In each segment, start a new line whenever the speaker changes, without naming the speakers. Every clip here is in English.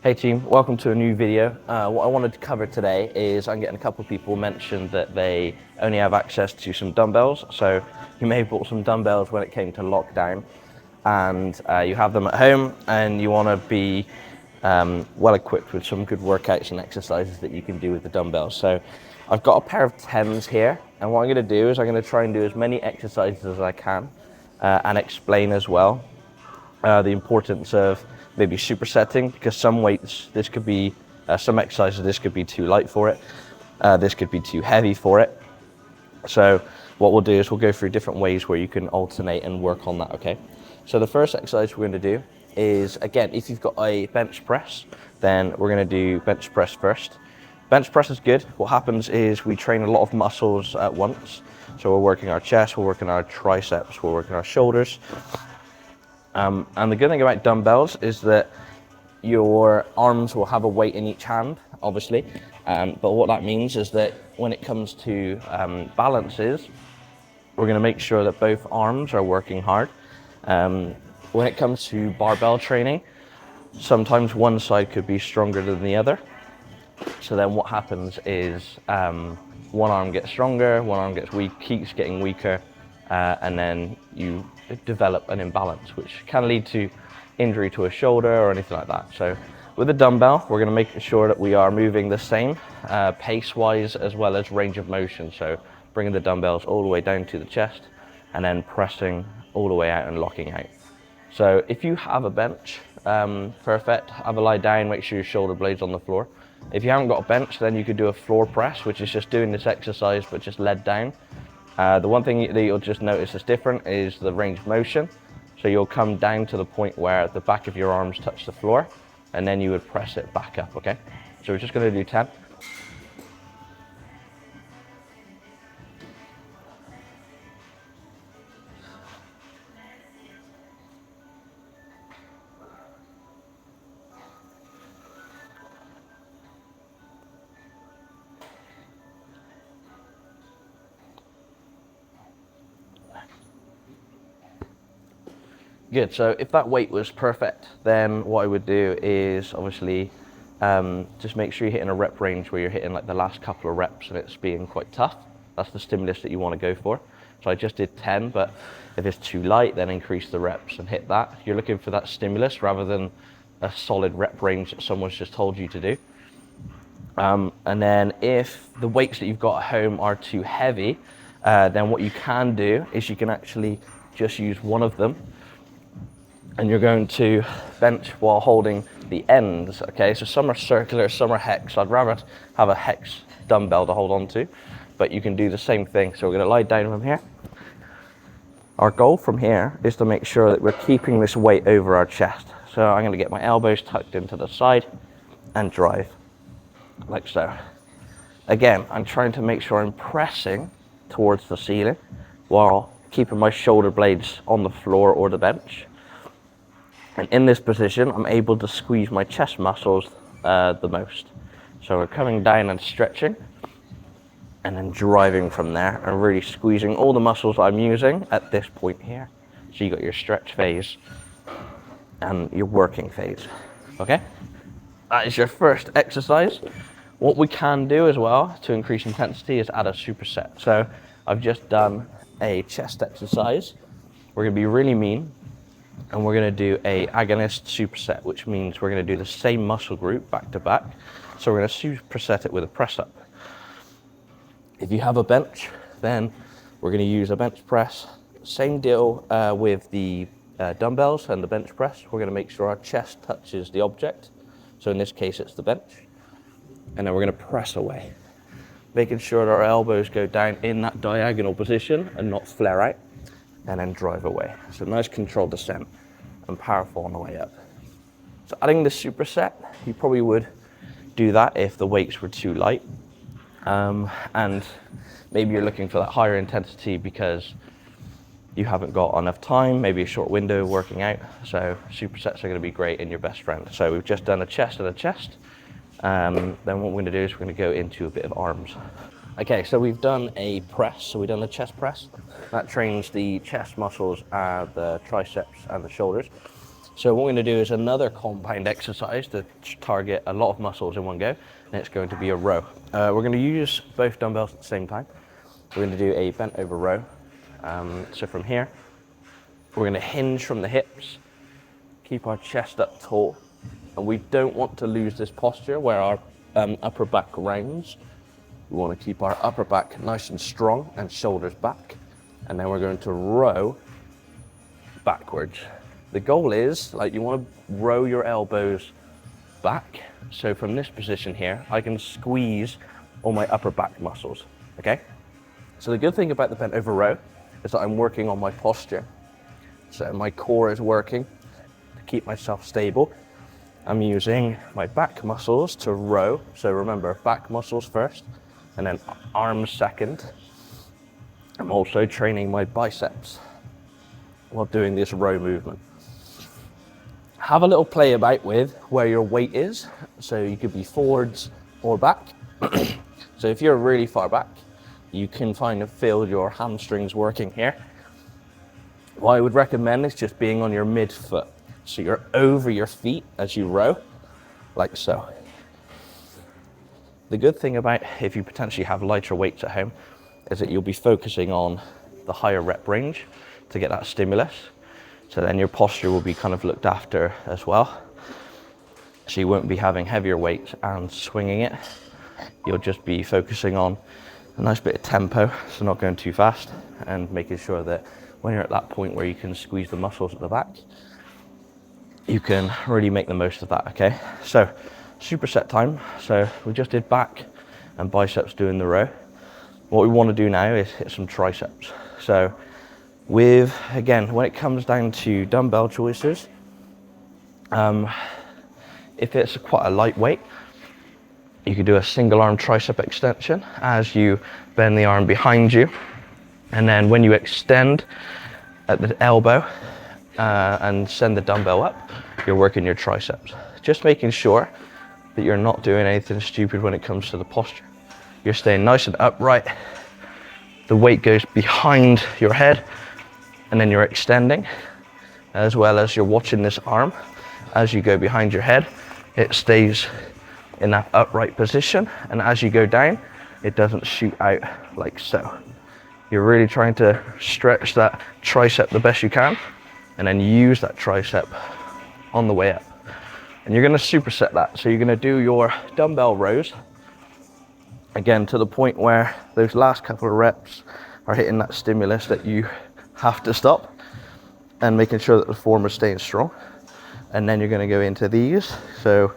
Hey team, welcome to a new video. What I wanted to cover today is I'm getting a couple of people mention that they only have access to some dumbbells. So you may have bought some dumbbells when it came to lockdown and you have them at home and you want to be well equipped with some good workouts and exercises that you can do with the dumbbells. So I've got a pair of 10s here, and what I'm going to do is I'm going to try and do as many exercises as I can and explain as well the importance of maybe supersetting, because some weights, this could be, some exercises, this could be too light for it, this could be too heavy for it. So what we'll do is we'll go through different ways where you can alternate and work on that, okay? So the first exercise we're going to do is, again, if you've got a bench press, then we're going to do bench press first. Bench press is good. What happens is we train a lot of muscles at once. So we're working our chest, we're working our triceps, we're working our shoulders. And the good thing about dumbbells is that your arms will have a weight in each hand, obviously. But what that means is that when it comes to balances, we're going to make sure that both arms are working hard. When it comes to barbell training, sometimes one side could be stronger than the other. So then what happens is one arm gets stronger, one arm gets weak, keeps getting weaker, and then you develop an imbalance, which can lead to injury to a shoulder or anything like that. So with a dumbbell, we're going to make sure that we are moving the same pace-wise as well as range of motion. So bringing the dumbbells all the way down to the chest and then pressing all the way out and locking out. So if you have a bench, perfect, have a lie down, make sure your shoulder blade's on the floor. If you haven't got a bench, then you could do a floor press, which is just doing this exercise but just led down. The one thing that you'll just notice is different is the range of motion. So you'll come down to the point where the back of your arms touch the floor, and then you would press it back up, okay? So we're just going to do 10. Good, so if that weight was perfect, then what I would do is obviously just make sure you're hitting a rep range where you're hitting like the last couple of reps and it's being quite tough. That's the stimulus that you want to go for. So I just did 10, but if it's too light, then increase the reps and hit that. You're looking for that stimulus rather than a solid rep range that someone's just told you to do. And then if the weights that you've got at home are too heavy, then what you can do is you can actually just use one of them, and you're going to bench while holding the ends, okay? So some are circular, some are hex. I'd rather have a hex dumbbell to hold on to, but you can do the same thing. So we're gonna lie down from here. Our goal from here is to make sure that we're keeping this weight over our chest. So I'm gonna get my elbows tucked into the side and drive, like so. Again, I'm trying to make sure I'm pressing towards the ceiling while keeping my shoulder blades on the floor or the bench. And in this position, I'm able to squeeze my chest muscles the most. So we're coming down and stretching, and then driving from there, and really squeezing all the muscles I'm using at this point here. So you got your stretch phase and your working phase, okay? That is your first exercise. What we can do as well to increase intensity is add a superset. So I've just done a chest exercise. We're gonna be really mean, and we're going to do a agonist superset, which means we're going to do the same muscle group back to back. So we're going to superset it with a press up. If you have a bench, then we're going to use a bench press. Same deal with the dumbbells and the bench press. We're going to make sure our chest touches the object. So in this case, it's the bench. And then we're going to press away, making sure that our elbows go down in that diagonal position and not flare out, and then drive away. So nice controlled descent and powerful on the way up. So adding the superset, you probably would do that if the weights were too light. And maybe you're looking for that higher intensity because you haven't got enough time, maybe a short window working out. So supersets are gonna be great and your best friend. So we've just done a chest and a chest. Then what we're gonna do is we're gonna go into a bit of arms. Okay, so we've done a press, so we've done a chest press. That trains the chest muscles, the triceps and the shoulders. So what we're going to do is another compound exercise to target a lot of muscles in one go, and it's going to be a row. We're going to use both dumbbells at the same time. We're going to do a bent over row. So from here, we're going to hinge from the hips, keep our chest up tall, and we don't want to lose this posture where our upper back rounds. We want to keep our upper back nice and strong and shoulders back, and then we're going to row backwards. The goal is, like, you want to row your elbows back. So from this position here, I can squeeze all my upper back muscles, okay? So the good thing about the bent over row is that I'm working on my posture. So my core is working to keep myself stable. I'm using my back muscles to row. So remember, back muscles first, and then arms second. I'm also training my biceps while doing this row movement. Have a little play about with where your weight is. So you could be forwards or back. So if you're really far back, you can feel your hamstrings working here. What I would recommend is just being on your midfoot. So you're over your feet as you row, like so. The good thing about if you potentially have lighter weights at home is that you'll be focusing on the higher rep range to get that stimulus. So then your posture will be kind of looked after as well. So you won't be having heavier weights and swinging it. You'll just be focusing on a nice bit of tempo, so not going too fast, and making sure that when you're at that point where you can squeeze the muscles at the back, you can really make the most of that, okay? So superset time. So we just did back and biceps doing the row. What we want to do now is hit some triceps. So again, when it comes down to dumbbell choices, if it's quite a lightweight, you could do a single arm tricep extension as you bend the arm behind you. And then when you extend at the elbow and send the dumbbell up, you're working your triceps. Just making sure that you're not doing anything stupid when it comes to the posture. You're staying nice and upright. The weight goes behind your head, and then you're extending, as well as you're watching this arm. As you go behind your head, it stays in that upright position, and as you go down, it doesn't shoot out like so. You're really trying to stretch that tricep the best you can, and then use that tricep on the way up. And you're gonna superset that. So you're gonna do your dumbbell rows, again, to the point where those last couple of reps are hitting that stimulus that you have to stop, and making sure that the form is staying strong. And then you're gonna go into these. So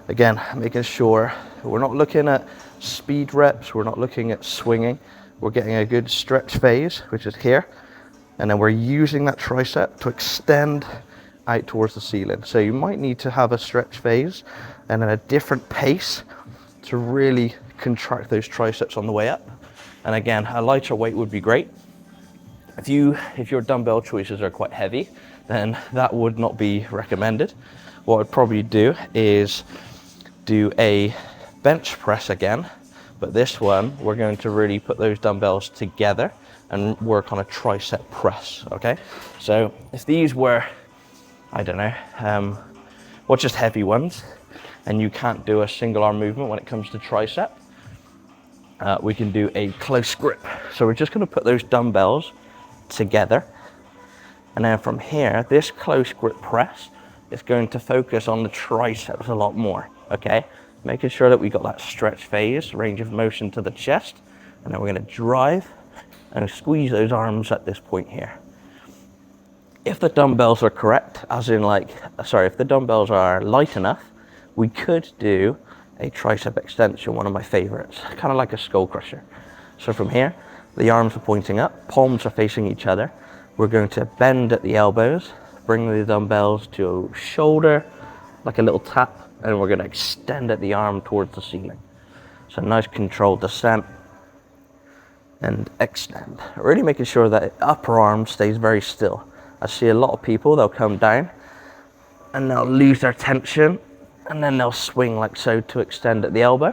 again, making sure we're not looking at speed reps, we're not looking at swinging. We're getting a good stretch phase, which is here. And then we're using that tricep to extend out towards the ceiling. So you might need to have a stretch phase and then a different pace to really contract those triceps on the way up. And again, a lighter weight would be great. If your dumbbell choices are quite heavy, then that would not be recommended. What I'd probably do is do a bench press again, but this one, we're going to really put those dumbbells together and work on a tricep press, okay? So if these were, I don't know, just heavy ones, and you can't do a single arm movement when it comes to tricep, we can do a close grip. So we're just gonna put those dumbbells together, and then from here, this close grip press is going to focus on the triceps a lot more, okay? Making sure that we got that stretch phase, range of motion to the chest, and then we're gonna drive and squeeze those arms at this point here. If the dumbbells are correct, if the dumbbells are light enough, we could do a tricep extension, one of my favorites, kind of like a skull crusher. So from here, the arms are pointing up, palms are facing each other. We're going to bend at the elbows, bring the dumbbells to shoulder, like a little tap, and we're gonna extend at the arm towards the ceiling. So nice controlled descent and extend. Really making sure that upper arm stays very still. I see a lot of people, they'll come down and they'll lose their tension, and then they'll swing like so to extend at the elbow.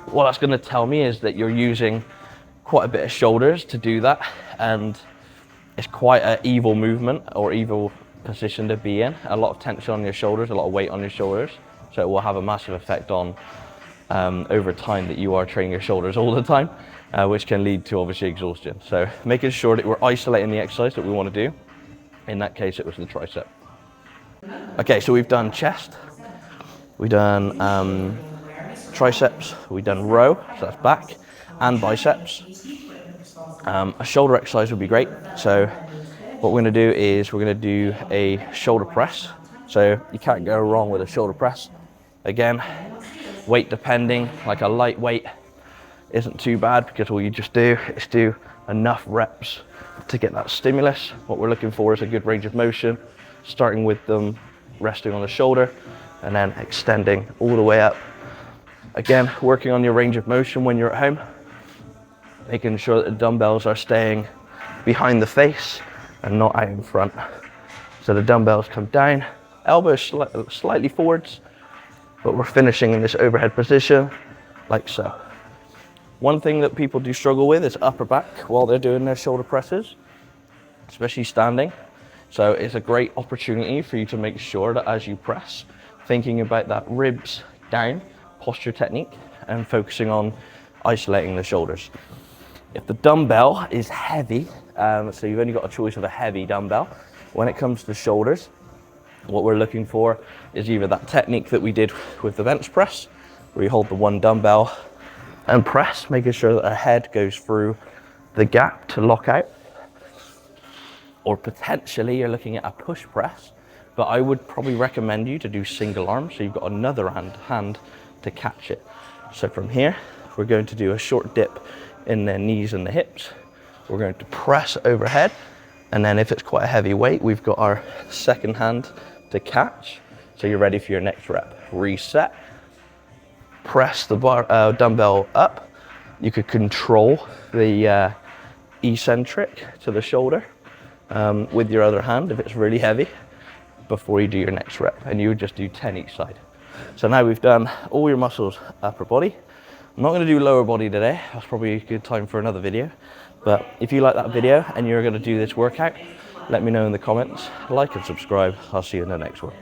What that's gonna tell me is that you're using quite a bit of shoulders to do that, and it's quite an evil movement or evil position to be in. A lot of tension on your shoulders, a lot of weight on your shoulders. So it will have a massive effect on over time that you are training your shoulders all the time, which can lead to obviously exhaustion. So making sure that we're isolating the exercise that we want to do. In that case, it was the tricep. Okay, so we've done chest, we've done triceps, we've done row, so that's back, and biceps. A shoulder exercise would be great. So what we're going to do is we're going to do a shoulder press. So you can't go wrong with a shoulder press. Again, weight depending, like a light weight isn't too bad because all you just do is do enough reps to get that stimulus. What we're looking for is a good range of motion, starting with them resting on the shoulder and then extending all the way up. Again, working on your range of motion when you're at home, making sure that the dumbbells are staying behind the face and not out in front. So the dumbbells come down, elbows slightly forwards, but we're finishing in this overhead position like so. One thing that people do struggle with is upper back while they're doing their shoulder presses, especially standing. So it's a great opportunity for you to make sure that as you press, thinking about that ribs down posture technique and focusing on isolating the shoulders. If the dumbbell is heavy, so you've only got a choice of a heavy dumbbell, when it comes to shoulders, what we're looking for is either that technique that we did with the bench press, where you hold the one dumbbell and press, making sure that the head goes through the gap to lock out, or potentially you're looking at a push press, but I would probably recommend you to do single arm, so you've got another hand to catch it. So from here, we're going to do a short dip in the knees and the hips. We're going to press overhead, and then if it's quite a heavy weight, we've got our second hand to catch. So you're ready for your next rep. Reset, press the dumbbell up. You could control the eccentric to the shoulder with your other hand if it's really heavy before you do your next rep, and you would just do 10 each side. So now we've done all your muscles, upper body. I'm not going to do lower body today. That's probably a good time for another video. But if you like that video and you're going to do this workout, let me know in the comments. Like and subscribe. I'll see you in the next one.